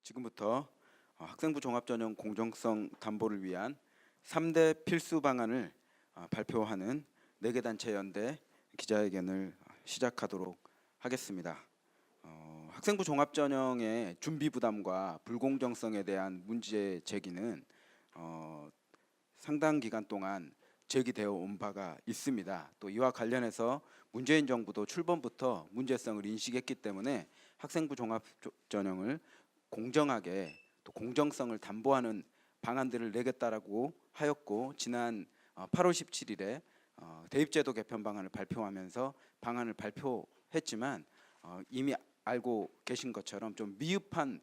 지금부터 학생부 종합전형 공정성 담보를 위한 3대 필수 방안을 발표하는 4개 단체 연대 기자회견을 시작하도록 하겠습니다. 학생부 종합전형의 준비 부담과 불공정성에 대한 문제 제기는 상당 기간 동안 제기되어 온 바가 있습니다. 또 이와 관련해서 문재인 정부도 출범부터 문제성을 인식했기 때문에 학생부 종합전형을 공정하게 또 공정성을 담보하는 방안들을 내겠다라고 하였고, 지난 8월 17일에 대입제도 개편 방안을 발표하면서 방안을 발표했지만 이미 알고 계신 것처럼 좀 미흡한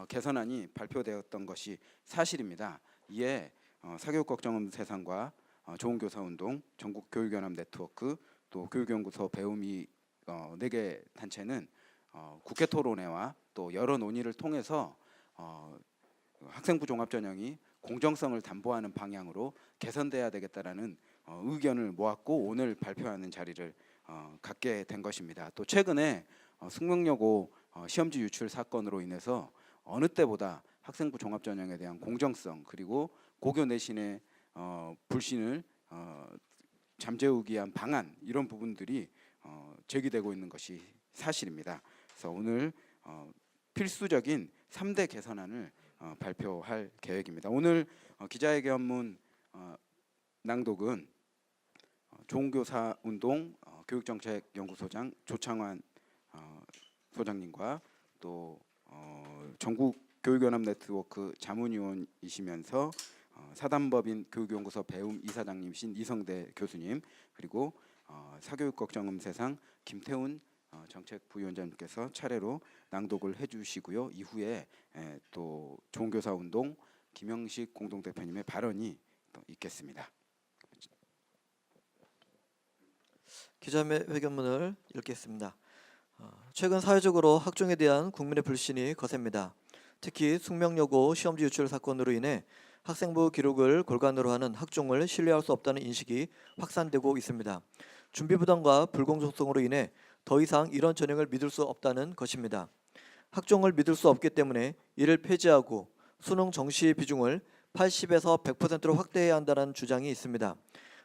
개선안이 발표되었던 것이 사실입니다. 이에 사교육 걱정 세상과 좋은 교사 운동, 전국 교육연합 네트워크, 또 교육연구소 배움이 4개 단체는 국회 토론회와 또 여러 논의를 통해서 학생부 종합전형이 공정성을 담보하는 방향으로 개선돼야 되겠다라는 의견을 모았고 오늘 발표하는 자리를 갖게 된 것입니다. 또 최근에 숙명여고 시험지 유출 사건으로 인해서 어느 때보다 학생부 종합전형에 대한 공정성, 그리고 고교 내신의 불신을 잠재우기 위한 방안, 이런 부분들이 제기되고 있는 것이 사실입니다. 그래서 오늘 필수적인 3대 개선안을 발표할 계획입니다. 오늘 기자회견문 낭독은 좋은교사운동 교육정책연구소장 조창환 소장님과 또 전국 교육연합 네트워크 자문위원이시면서 사단법인 교육연구소 배움 이사장님이신 이성대 교수님, 그리고 사교육 걱정 세상 김태훈 정책부위원장님께서 차례로 낭독을 해주시고요. 이후에 또 좋은교사운동 김영식 공동대표님의 발언이 또 있겠습니다. 기자회견문을 읽겠습니다. 최근 사회적으로 학종에 대한 국민의 불신이 거셉니다. 특히 숙명여고 시험지 유출 사건으로 인해 학생부 기록을 골간으로 하는 학종을 신뢰할 수 없다는 인식이 확산되고 있습니다. 준비 부담과 불공정성으로 인해 더 이상 이런 전형을 믿을 수 없다는 것입니다. 학종을 믿을 수 없기 때문에 이를 폐지하고 수능 정시 비중을 80에서 100%로 확대해야 한다는 주장이 있습니다.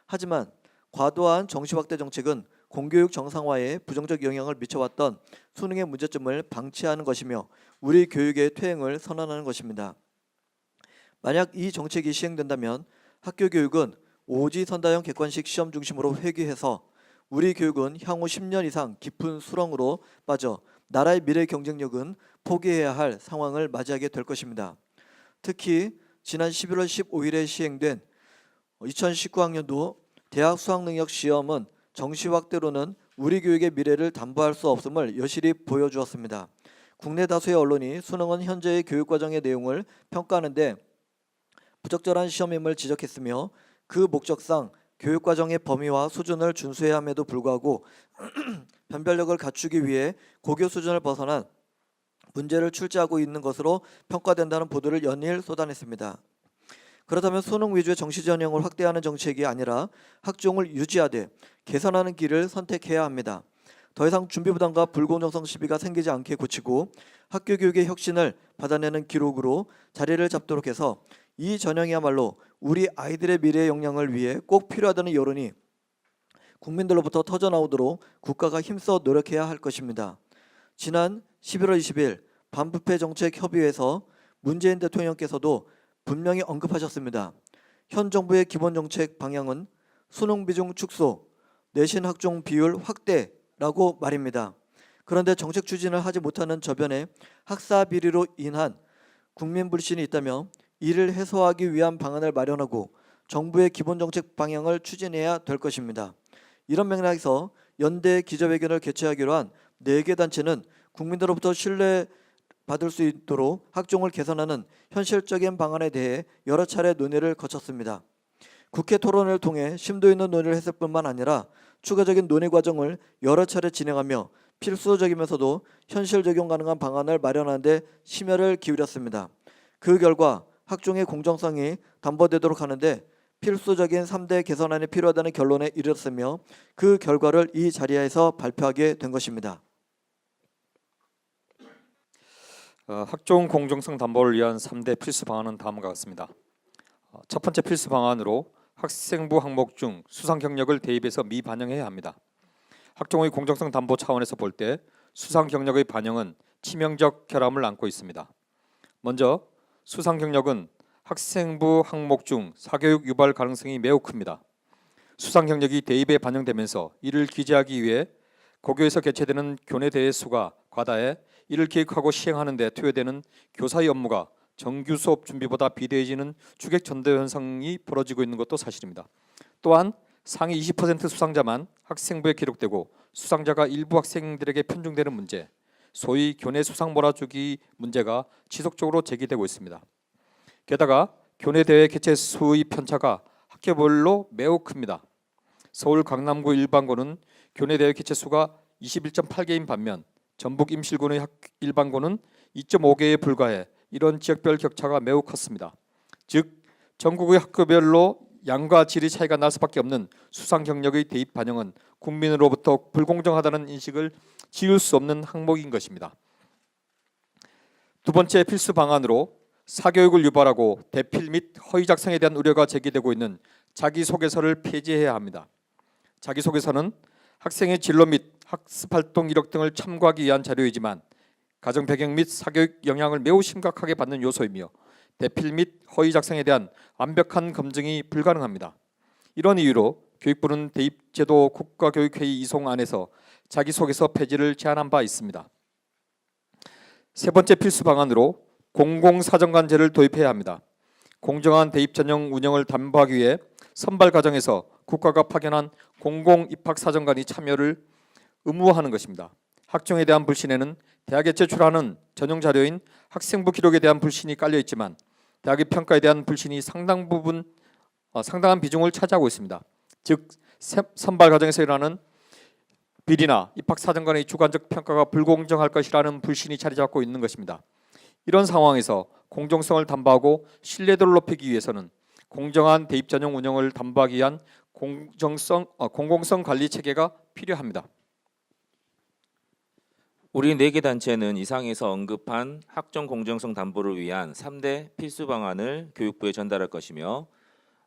하지만 과도한 정시 확대 정책은 공교육 정상화에 부정적 영향을 미쳐왔던 수능의 문제점을 방치하는 것이며 우리 교육의 퇴행을 선언하는 것입니다. 만약 이 정책이 시행된다면 학교 교육은 오지선다형 객관식 시험 중심으로 회귀해서 우리 교육은 향후 10년 이상 깊은 수렁으로 빠져 나라의 미래 경쟁력은 포기해야 할 상황을 맞이하게 될 것입니다. 특히 지난 11월 15일에 시행된 2019학년도 대학 수학능력 시험은 정시 확대로는 우리 교육의 미래를 담보할 수 없음을 여실히 보여주었습니다. 국내 다수의 언론이 수능은 현재의 교육과정의 내용을 평가하는데 부적절한 시험임을 지적했으며 그 목적상 교육과정의 범위와 수준을 준수해야 함에도 불구하고 변별력을 갖추기 위해 고교 수준을 벗어난 문제를 출제하고 있는 것으로 평가된다는 보도를 연일 쏟아냈습니다. 그렇다면 수능 위주의 정시 전형을 확대하는 정책이 아니라 학종을 유지하되 개선하는 길을 선택해야 합니다. 더 이상 준비 부담과 불공정성 시비가 생기지 않게 고치고 학교 교육의 혁신을 받아내는 기록으로 자리를 잡도록 해서 이 전형이야말로 우리 아이들의 미래 역량을 위해 꼭 필요하다는 여론이 국민들로부터 터져나오도록 국가가 힘써 노력해야 할 것입니다. 지난 11월 20일 반부패 정책 협의회에서 문재인 대통령께서도 분명히 언급하셨습니다. 현 정부의 기본 정책 방향은 수능 비중 축소, 내신 학종 비율 확대라고 말입니다. 그런데 정책 추진을 하지 못하는 저변에 학사 비리로 인한 국민 불신이 있다며 이를 해소하기 위한 방안을 마련하고 정부의 기본 정책 방향을 추진해야 될 것입니다. 이런 맥락에서 연대 기자회견을 개최하기로 한 4개 단체는 국민들로부터 신뢰받을 수 있도록 학종을 개선하는 현실적인 방안에 대해 여러 차례 논의를 거쳤습니다. 국회 토론을 통해 심도 있는 논의를 했을 뿐만 아니라 추가적인 논의 과정을 여러 차례 진행하며 필수적이면서도 현실 적용 가능한 방안을 마련하는 데 심혈을 기울였습니다. 그 결과 학종의 공정성이 담보되도록 하는데 필수적인 3대 개선안이 필요하다는 결론에 이르렀으며 그 결과를 이 자리에서 발표하게 된 것입니다. 학종 공정성 담보를 위한 3대 필수 방안은 다음과 같습니다. 첫 번째 필수 방안으로 학생부 항목 중 수상 경력을 대입해서 미반영해야 합니다. 학종의 공정성 담보 차원에서 볼 때 수상 경력의 반영은 치명적 결함을 안고 있습니다. 먼저 수상 경력은 학생부 항목 중 사교육 유발 가능성이 매우 큽니다. 수상 경력이 대입에 반영되면서 이를 기재하기 위해 고교에서 개최되는 교내 대회 수가 과다해 이를 기획하고 시행하는 데 투여되는 교사의 업무가 정규 수업 준비보다 비대해지는 주객 전도 현상이 벌어지고 있는 것도 사실입니다. 또한 상위 20% 수상자만 학생부에 기록되고 수상자가 일부 학생들에게 편중되는 문제, 소위 교내 수상 몰아주기 문제가 지속적으로 제기되고 있습니다. 게다가 교내 대회 개최 수의 편차가 학교별로 매우 큽니다. 서울 강남구 일반고는 교내 대회 개최 수가 21.8개인 반면 전북 임실군의 일반고는 2.5개에 불과해 이런 지역별 격차가 매우 컸습니다. 즉 전국의 학교별로 양과 질의 차이가 날 수밖에 없는 수상 경력의 대입 반영은 국민으로부터 불공정하다는 인식을 지울 수 없는 항목인 것입니다. 두 번째 필수 방안으로 사교육을 유발하고 대필 및 허위 작성에 대한 우려가 제기되고 있는 자기소개서를 폐지해야 합니다. 자기소개서는 학생의 진로 및 학습활동 이력 등을 참고하기 위한 자료이지만 가정 배경 및 사교육 영향을 매우 심각하게 받는 요소이며 대필 및 허위 작성에 대한 완벽한 검증이 불가능합니다. 이런 이유로 교육부는 대입제도 국가교육회의 이송안에서 자기소개서 폐지를 제안한 바 있습니다. 세 번째 필수 방안으로 공공사정관제를 도입해야 합니다. 공정한 대입 전형 운영을 담보하기 위해 선발 과정에서 국가가 파견한 공공입학사정관이 참여를 의무화하는 것입니다. 학종에 대한 불신에는 대학에 제출하는 전형 자료인 학생부 기록에 대한 불신이 깔려 있지만 대학의 평가에 대한 불신이 상당한 비중을 차지하고 있습니다. 즉 선발 과정에서 일어나는 비리나 입학사정관의 주관적 평가가 불공정할 것이라는 불신이 자리 잡고 있는 것입니다. 이런 상황에서 공정성을 담보하고 신뢰도를 높이기 위해서는 공정한 대입 전형 운영을 담보하기 위한 공공성 관리 체계가 필요합니다. 우리 4개 단체는 이상에서 언급한 학종 공정성 담보를 위한 3대 필수 방안을 교육부에 전달할 것이며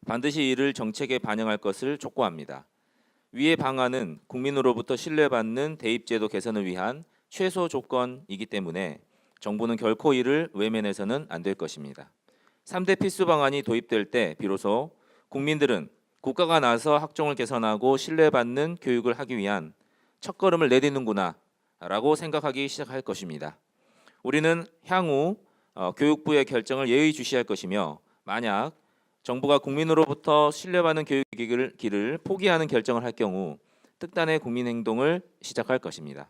반드시 이를 정책에 반영할 것을 촉구합니다. 위의 방안은 국민으로부터 신뢰받는 대입제도 개선을 위한 최소 조건이기 때문에 정부는 결코 이를 외면해서는 안 될 것입니다. 3대 필수 방안이 도입될 때 비로소 국민들은 국가가 나서 학종을 개선하고 신뢰받는 교육을 하기 위한 첫걸음을 내딛는구나 라고 생각하기 시작할 것입니다. 우리는 향후 교육부의 결정을 예의주시할 것이며 만약 정부가 국민으로부터 신뢰받는 교육의 길을 포기하는 결정을 할 경우 특단의 국민행동을 시작할 것입니다.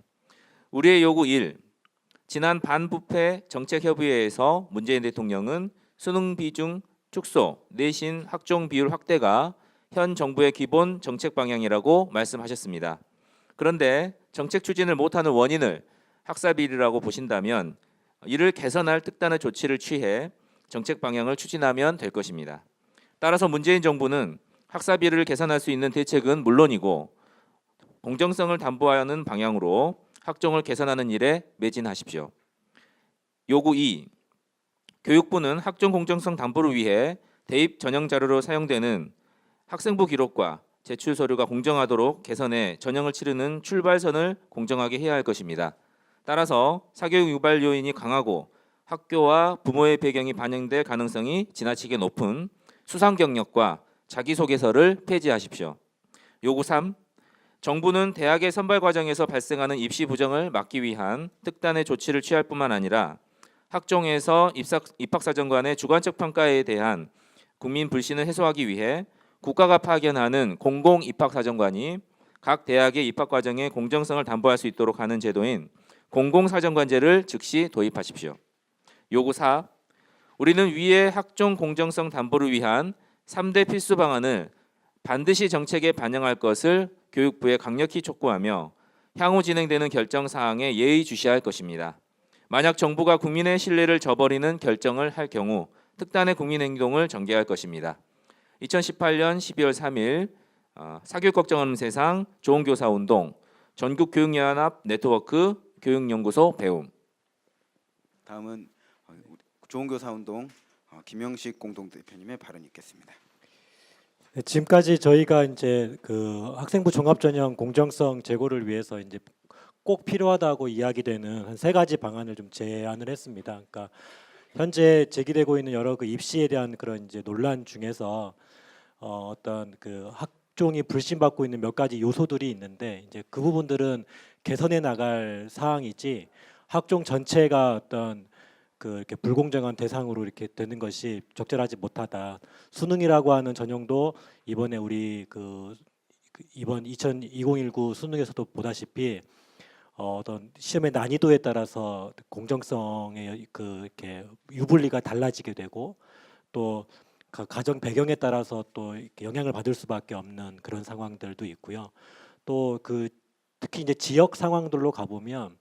우리의 요구 1. 지난 반부패 정책협의회에서 문재인 대통령은 수능 비중 축소, 내신 학종 비율 확대가 현 정부의 기본 정책 방향이라고 말씀하셨습니다. 그런데 정책 추진을 못하는 원인을 학사비리라고 보신다면 이를 개선할 특단의 조치를 취해 정책 방향을 추진하면 될 것입니다. 따라서 문재인 정부는 학사비리를 개선할 수 있는 대책은 물론이고 공정성을 담보하는 방향으로 학종을 개선하는 일에 매진하십시오. 요구 2. 교육부는 학종 공정성 담보를 위해 대입 전형 자료로 사용되는 학생부 기록과 제출 서류가 공정하도록 개선해 전형을 치르는 출발선을 공정하게 해야 할 것입니다. 따라서 사교육 유발 요인이 강하고 학교와 부모의 배경이 반영될 가능성이 지나치게 높은 수상 경력과 자기소개서를 폐지하십시오. 요구 3. 정부는 대학의 선발 과정에서 발생하는 입시 부정을 막기 위한 특단의 조치를 취할 뿐만 아니라 학종에서 입학사정관의 주관적 평가에 대한 국민 불신을 해소하기 위해 국가가 파견하는 공공입학사정관이 각 대학의 입학 과정의 공정성을 담보할 수 있도록 하는 제도인 공공사정관제를 즉시 도입하십시오. 요구 4. 우리는 위의 학종 공정성 담보를 위한 3대 필수 방안을 반드시 정책에 반영할 것을 교육부에 강력히 촉구하며 향후 진행되는 결정 사항에 예의주시할 것입니다. 만약 정부가 국민의 신뢰를 저버리는 결정을 할 경우 특단의 국민행동을 전개할 것입니다. 2018년 12월 3일 사교육 걱정하는 세상 좋은교사운동 전국교육연합 네트워크 교육연구소 배움. 다음은 우리 좋은교사운동 김영식 공동대표님의 발언이 있겠습니다. 네, 지금까지 저희가 이제 그 학생부 종합전형 공정성 제고를 위해서 이제 꼭 필요하다고 이야기되는 한 3가지 방안을 좀 제안을 했습니다. 그러니까 현재 제기되고 있는 여러 그 입시에 대한 그런 이제 논란 중에서 어떤 그 학종이 불신받고 있는 몇 가지 요소들이 있는데 이제 그 부분들은 개선해 나갈 사항이지 학종 전체가 어떤 그 이렇게 불공정한 대상으로 이렇게 되는 것이 적절하지 못하다. 수능이라고 하는 전형도 이번에 우리 이번 2019 수능에서도 보다시피 어떤 시험의 난이도에 따라서 공정성의 이렇게 유불리가 달라지게 되고 또 가정 배경에 따라서 또 이렇게 영향을 받을 수밖에 없는 그런 상황들도 있고요. 또 특히 이제 지역 상황들로 가보면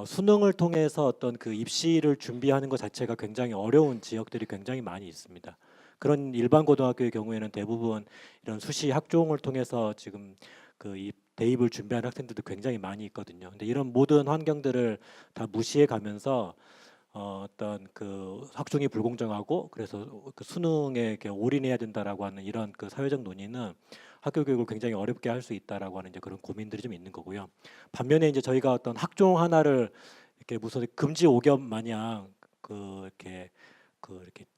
수능을 통해서 어떤 그 입시를 준비하는 것 자체가 굉장히 어려운 지역들이 굉장히 많이 있습니다. 그런 일반 고등학교의 경우에는 대부분 이런 수시 학종을 통해서 지금 이 대입을 준비하는 학생들도 굉장히 많이 있거든요. 근데 이런 모든 환경들을 다 무시해 가면서 어떤 그 학종이 불공정하고 그래서 그 수능에 이렇게 올인해야 된다라고 하는 이런 그 사회적 논의는 학교 교육을 굉장히 어렵게 할 수 있다라고 하는 이제 그런 고민들이 좀 있는 거고요. 반면에 이제 저희가 어떤 학종 하나를 이렇게 무슨 금지 오겹 마냥 이렇게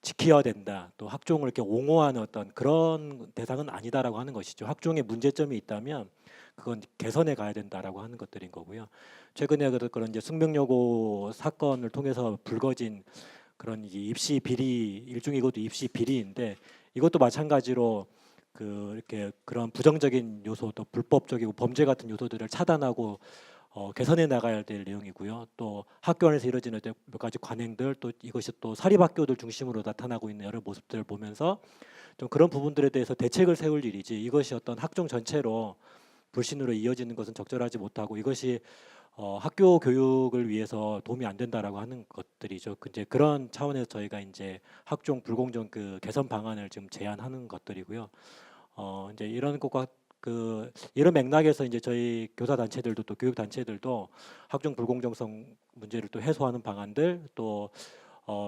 지켜야 된다. 또 학종을 이렇게 옹호하는 어떤 그런 대상은 아니다라고 하는 것이죠. 학종에 문제점이 있다면 그건 개선해 가야 된다라고 하는 것들인 거고요. 최근에 그런 이제 숙명여고 사건을 통해서 불거진 그런 이 입시 비리 일종의 이것도 입시 비리인데 이것도 마찬가지로 이렇게 그런 부정적인 요소 또 불법적이고 범죄 같은 요소들을 차단하고 개선해 나가야 될 내용이고요. 또 학교 안에서 이루어지는 몇 가지 관행들 또 이것이 또 사립학교들 중심으로 나타나고 있는 여러 모습들을 보면서 좀 그런 부분들에 대해서 대책을 세울 일이지 이것이 어떤 학종 전체로 불신으로 이어지는 것은 적절하지 못하고 이것이 학교 교육을 위해서 도움이 안 된다라고 하는 것들이죠. 이제 그런 차원에서 저희가 이제 학종 불공정 개선 방안을 지금 제안하는 것들이고요. 이제 이런 것과 이런 맥락에서 이제 저희 교사 단체들도 또 교육 단체들도 학종 불공정성 문제를 또 해소하는 방안들 또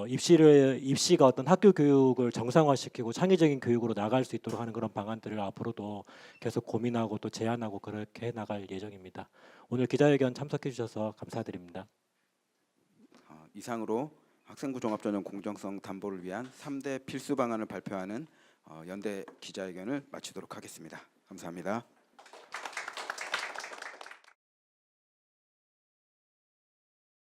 입시가 어떤 학교 교육을 정상화시키고 창의적인 교육으로 나갈 수 있도록 하는 그런 방안들을 앞으로도 계속 고민하고 또 제안하고 그렇게 해 나갈 예정입니다. 오늘 기자회견 참석해 주셔서 감사드립니다. 이상으로 학생부 종합전형 공정성 담보를 위한 3대 필수 방안을 발표하는 연대 기자회견을 마치도록 하겠습니다. 감사합니다.